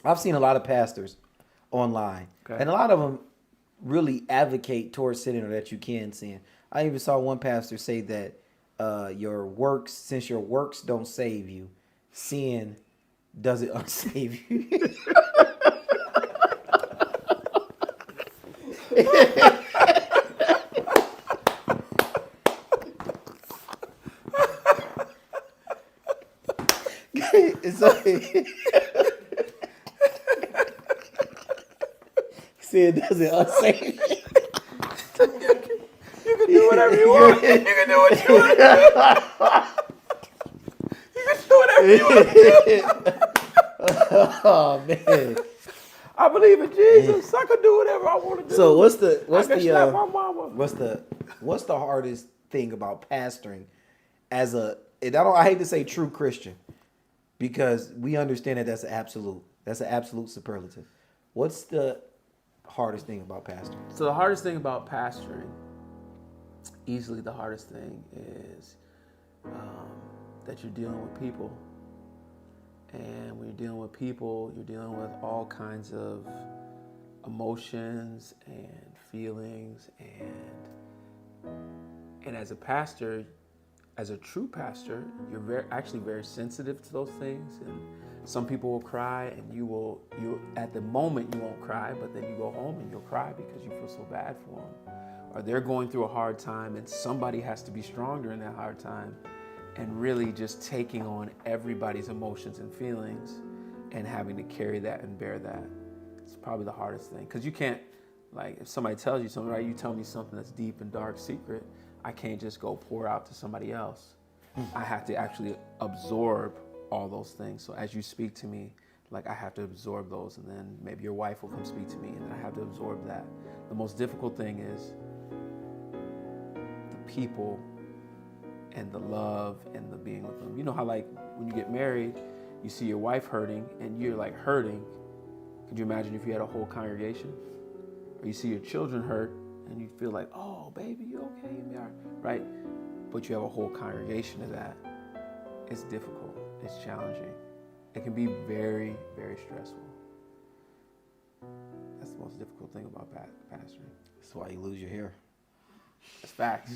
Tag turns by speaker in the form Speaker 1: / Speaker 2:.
Speaker 1: I've seen a lot of pastors online, and a lot of them really advocate towards sinning or that you can sin. I even saw one pastor say that your works, since your works don't save you, sin doesn't unsave you. It's like, sin doesn't unsave you.
Speaker 2: You can do whatever you want. You can do what you want to do. You can do whatever you want to do.
Speaker 1: Oh man.
Speaker 2: I believe in Jesus. I can do whatever I want to do.
Speaker 1: So what's
Speaker 2: I can slap my mama.
Speaker 1: what's the hardest thing about pastoring as a, and I hate to say true Christian, because we understand that that's an absolute superlative. What's the hardest thing about pastoring?
Speaker 2: So the hardest thing about pastoring, easily the hardest thing is that you're dealing with people. And when you're dealing with people, you're dealing with all kinds of emotions and feelings. And as a pastor, as a true pastor, you're actually very sensitive to those things. And some people will cry, and you at the moment you won't cry, but then you go home and you'll cry because you feel so bad for them. Or they're going through a hard time, and somebody has to be strong during that hard time. And really just taking on everybody's emotions and feelings and having to carry that and bear that. It's probably the hardest thing. Because you can't, like, if somebody tells you something, right, you tell me something that's deep and dark secret, I can't just go pour out to somebody else. I have to actually absorb all those things. So as you speak to me, like, I have to absorb those, and then maybe your wife will come speak to me, and then I have to absorb that. The most difficult thing is the people and the love and the being with them. You know how, like, when you get married, you see your wife hurting and you're like hurting. Could you imagine if you had a whole congregation? Or you see your children hurt and you feel like, oh, baby, you okay? You'll be all right. But you have a whole congregation of that. It's difficult. It's challenging. It can be very, very stressful. That's the most difficult thing about pastoring.
Speaker 1: That's why you lose your hair.
Speaker 2: It's facts.